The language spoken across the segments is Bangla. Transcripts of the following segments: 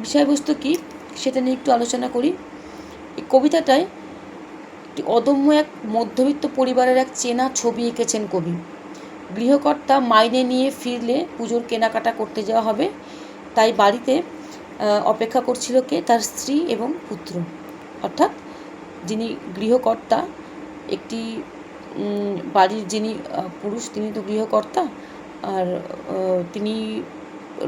বিষয়বস্তু কী সেটা নিয়ে একটু আলোচনা করি। এই কবিতাটায় একটি অদম্য এক মধ্যবিত্ত পরিবারের এক চেনা ছবি এঁকেছেন কবি। গৃহকর্তা মাইনে নিয়ে ফিরলে পুজোর কেনাকাটা করতে যাওয়া হবে, তাই বাড়িতে অপেক্ষা করছিল কে? তার স্ত্রী এবং পুত্র। অর্থাৎ যিনি গৃহকর্তা, একটি বাড়ির যিনি পুরুষ তিনি তো গৃহকর্তা, আর তিনি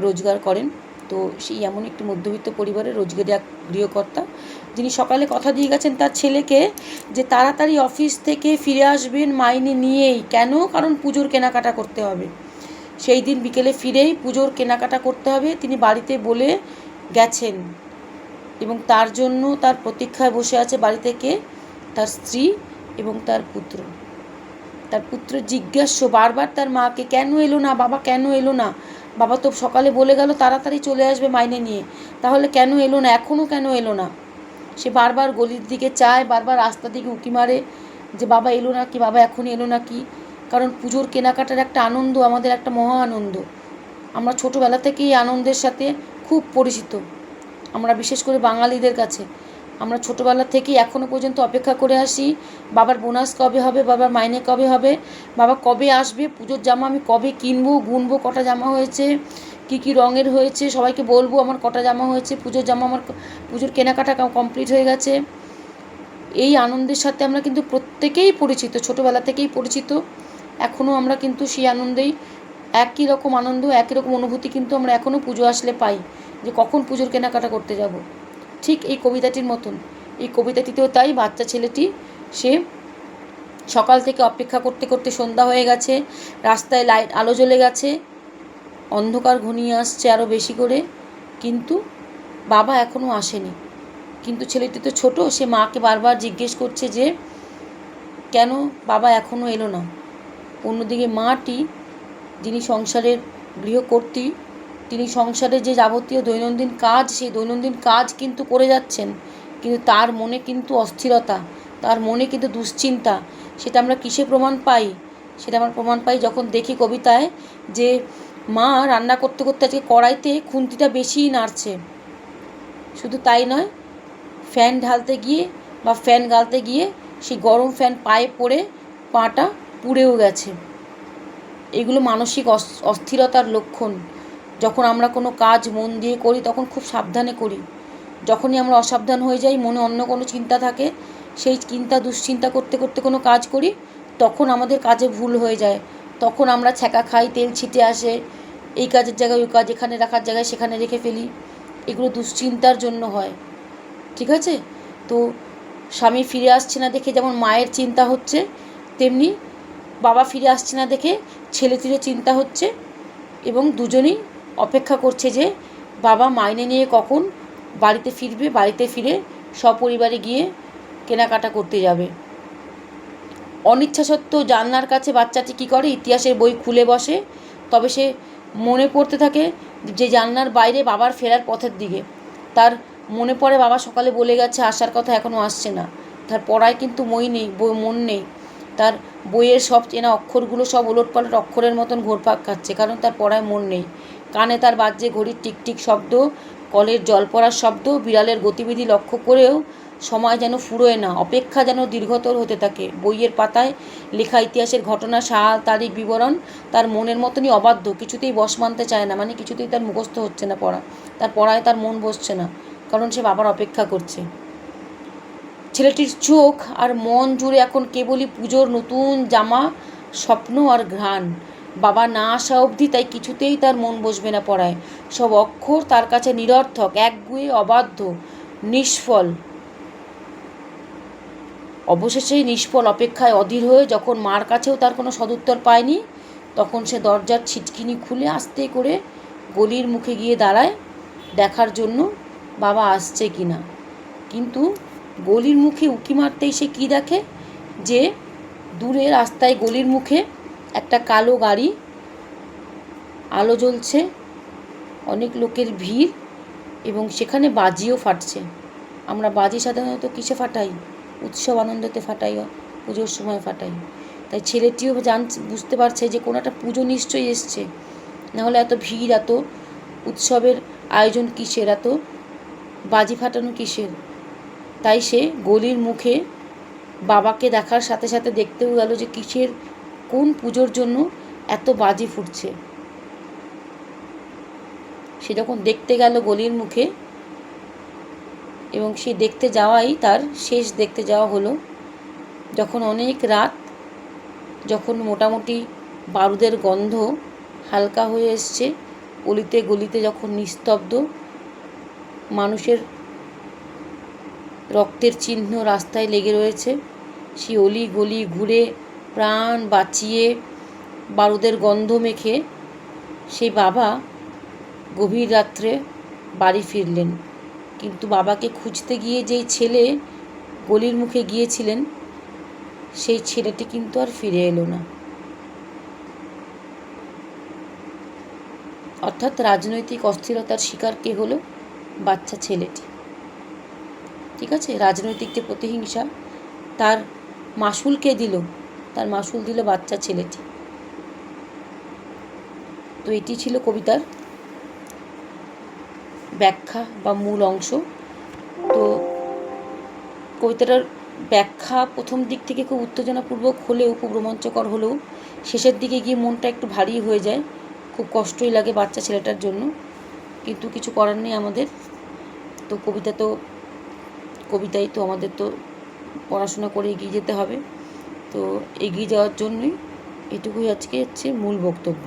রোজগার করেন। তো সেই এমন একটি মধ্যবিত্ত পরিবারের রোজগারি এক গৃহকর্তা, যিনি সকালে কথা দিয়ে গেছেন তার ছেলেকে যে তাড়াতাড়ি অফিস থেকে ফিরে আসবেন মাইনে নিয়েই। কেন? কারণ পুজোর কেনাকাটা করতে হবে। সেই দিন বিকেলে ফিরেই পুজোর কেনাকাটা করতে হবে তিনি বাড়িতে বলে গেছেন, এবং তার জন্য তার প্রতীক্ষায় বসে আছে বাড়িতে কে? তার স্ত্রী এবং তার পুত্র। তার পুত্র জিজ্ঞাস্য বারবার তার মাকে, কেন এলো না বাবা, কেন এলো না? বাবা তো সকালে বলে গেল তাড়াতাড়ি চলে আসবে মাইনে নিয়ে, তাহলে কেন এলো না, এখনও কেন এলো না? সে বারবার গলির দিকে চায়, বারবার রাস্তার দিকে উঁকি মারে যে বাবা এলো না কি, বাবা এখনই এলো না কি। কারণ পুজোর কেনাকাটার একটা আনন্দ আমাদের একটা মহা আনন্দ। আমরা ছোটোবেলা থেকেই আনন্দের সাথে খুব পরিচিত। আমরা বিশেষ করে বাঙালিদের কাছে আমরা ছোটোবেলা থেকেই এখনও পর্যন্ত অপেক্ষা করে আসি, বাবার বোনাস কবে হবে, বাবার মাইনে কবে হবে, বাবা কবে আসবে, পুজোর জামা আমি কবে কিনবো, গুনবো কটা জামা হয়েছে, কী কী রঙের হয়েছে, সবাইকে বলবো আমার কটা জামা হয়েছে, পুজোর জামা আমার পুজোর কেনাকাটা কমপ্লিট হয়ে গেছে। এই আনন্দের সাথে আমরা কিন্তু প্রত্যেকেই পরিচিত, ছোটোবেলা থেকেই পরিচিত। এখনও আমরা কিন্তু সেই আনন্দেই একই রকম আনন্দ, একই রকম অনুভূতি কিন্তু আমরা এখনও পুজো আসলে পাই, যে কখন পুজোর কেনাকাটা করতে যাব। ঠিক এই কবিতাটির মতন, এই কবিতাটিতেও তাই। বাচ্চা ছেলেটি সে সকাল থেকে অপেক্ষা করতে করতে সন্ধ্যা হয়ে গেছে, রাস্তায় লাইট আলো জ্বলে গেছে, অন্ধকার ঘনিয়ে আসছে আরও বেশি করে, কিন্তু বাবা এখনও আসেনি। কিন্তু ছেলেটি তো ছোট, সে মাকে বারবার জিজ্ঞেস করছে যে কেন বাবা এখনও এলো না। অন্যদিকে মাটি, যিনি সংসারের গৃহকর্ত্রী, তিনি সংসারের যে যাবতীয় দৈনন্দিন কাজ, সেই দৈনন্দিন কাজ কিন্তু করে যাচ্ছেন, কিন্তু তার মনে কিন্তু অস্থিরতা, তার মনে কিন্তু দুশ্চিন্তা। সেটা আমরা কিসে প্রমাণ পাই? সেটা আমরা প্রমাণ পাই যখন দেখি কবিতায় যে মা রান্না করতে করতে আজকে কড়াইতে খুন্তিটা বেশিই নাড়ছে। শুধু তাই নয়, ফ্যান ঢালতে গিয়ে বা ফ্যান গালতে গিয়ে সেই গরম ফ্যান পায়ে পড়ে পাটা পুড়েও গেছে। এগুলো মানসিক অস্থিরতার লক্ষণ। যখন আমরা কোনো কাজ মন দিয়ে করি তখন খুব সাবধানে করি। যখনই আমরা অসাবধান হয়ে যাই, মনে অন্য কোনো চিন্তা থাকে, সেই চিন্তা দুশ্চিন্তা করতে করতে কোনো কাজ করি, তখন আমাদের কাজে ভুল হয়ে যায়। তখন আমরা ছ্যাঁকা খাই, তেল ছিটে আসে, এই কাজের জায়গায় ওই কাজ, এখানে রাখার জায়গায় সেখানে রেখে ফেলি। এগুলো দুশ্চিন্তার জন্য হয়। ঠিক আছে? তো স্বামী ফিরে আসছে না দেখে যেমন মায়ের চিন্তা হচ্ছে, তেমনি বাবা ফিরে আসছে না দেখে ছেলেটিরও চিন্তা হচ্ছে, এবং দুজনেই অপেক্ষা করছে যে বাবা মাইনে নিয়ে কখন বাড়িতে ফিরবে, বাড়িতে ফিরে সপরিবারে গিয়ে কেনাকাটা করতে যাবে। অনিচ্ছা সত্ত্বেও জানলার কাছে বাচ্চাটি কী করে? ইতিহাসের বই খুলে বসে। তবে সে মনে পড়তে থাকে যে জানলার বাইরে বাবার ফেরার পথের দিকে। তার মনে পড়ে বাবা সকালে বলে গেছে আসার কথা, এখনও আসছে না। তার পড়ায় কিন্তু মন নেই। তার বইয়ের সব চেনা অক্ষরগুলো সব ওলটপালট অক্ষরের মতন ঘোরপাক খাচ্ছে, কারণ তার পড়ায় মন নেই। কানে তার বাজছে ঘড়ির টিকটিক শব্দ, কলের জল পড়ার শব্দ, বিড়ালের গতিবিধি লক্ষ্য করেও সময় যেন ফুরোয় না, অপেক্ষা যেন দীর্ঘতর হতে থাকে। বইয়ের পাতায় লেখা ইতিহাসের ঘটনা, সাল, তারিখ, বিবরণ তার মনের মতনই অবাধ্য, কিছুতেই বশ মানতে চায় না, মানে কিছুতেই তার মুখস্থ হচ্ছে না পড়া, তার পড়ায় তার মন বসছে না, কারণ সে বাবার অপেক্ষা করছে। ছেলেটির চোখ আর মন জুড়ে এখন কেবলই পুজোর নতুন জামা, স্বপ্ন আর ঘ্রাণ। বাবা না আসা অবধি তাই কিছুতেই তার মন বসবে না পড়ায়। সব অক্ষর তার কাছে নিরর্থক, একগুঁয়ে, অবাধ্য, নিষ্ফল। অবশেষে নিষ্ফল অপেক্ষায় অধীর হয়ে যখন মার কাছেও তার কোনো সদুত্তর পায়নি, তখন সে দরজার ছিটকিনি খুলে আস্তে করে গলির মুখে গিয়ে দাঁড়ায় দেখার জন্য বাবা আসছে কি না। কিন্তু গলির মুখে উঁকি মারতেই সে কী দেখে? যে দূরে রাস্তায় গলির মুখে একটা কালো গাড়ি, আলো জ্বলছে, অনেক লোকের ভিড়, এবং সেখানে বাজিও ফাটছে। আমরা বাজি সাধারণত কিসে ফাটাই? উৎসব আনন্দতে ফাটাই, পুজোর সময় ফাটাই। তাই ছেলেটিও বুঝতে পারছে যে কোনো একটা পুজো নিশ্চয়ই এসছে, নাহলে এত ভিড়, এত উৎসবের আয়োজন কিসের, এত বাজি ফাটানো কিসের? তাই সে গলির মুখে বাবাকে দেখার সাথে সাথে দেখতেও গেল যে কিসের, কোন পুজোর জন্য এত বাজি ফুটছে। সে যখন দেখতে গেল গলির মুখে, এবং সে দেখতে যাওয়াই তার শেষ দেখতে যাওয়া হলো, যখন অনেক রাত, যখন মোটামুটি বারুদের গন্ধ হালকা হয়ে এসছে, অলিতে গলিতে যখন নিস্তব্ধ, মানুষের রক্তের চিহ্ন রাস্তায় লেগে রয়েছে, সেই অলি গলি ঘুরে প্রাণ বাঁচিয়ে বারুদের গন্ধ মেখে সেই বাবা গভীর রাত্রে বাড়ি ফিরলেন। কিন্তু বাবাকে খুঁজতে গিয়ে যেই ছেলে গলির মুখে গিয়েছিলেন, সেই ছেলেটি কিন্তু আর ফিরে এলো না। অর্থাৎ রাজনৈতিক অস্থিরতার শিকার কে হলো? বাচ্চা ছেলেটি। ঠিক আছে, রাজনৈতিক যে প্রতিহিংসা, তার মাসুল কে দিল? তার মাসুল দিল বাচ্চা ছেলেটি। তো এটি ছিল কবিতার ব্যাখ্যা বা মূল অংশ। তো কবিতাটার ব্যাখ্যা প্রথম দিক থেকে খুব উত্তেজনাপূর্বক হলেও, খুব রোমাঞ্চকর হলেও, শেষের দিকে গিয়ে মনটা একটু ভারী হয়ে যায়, খুব কষ্টই লাগে বাচ্চা ছেলেটার জন্য, কিন্তু কিছু করার নেই আমাদের। তো কবিতাই তো আমাদের তো পড়াশোনা করে এগিয়ে যেতে হবে। তো এগিয়ে যাওয়ার জন্যই এটুকুই আজকে হচ্ছে মূল বক্তব্য।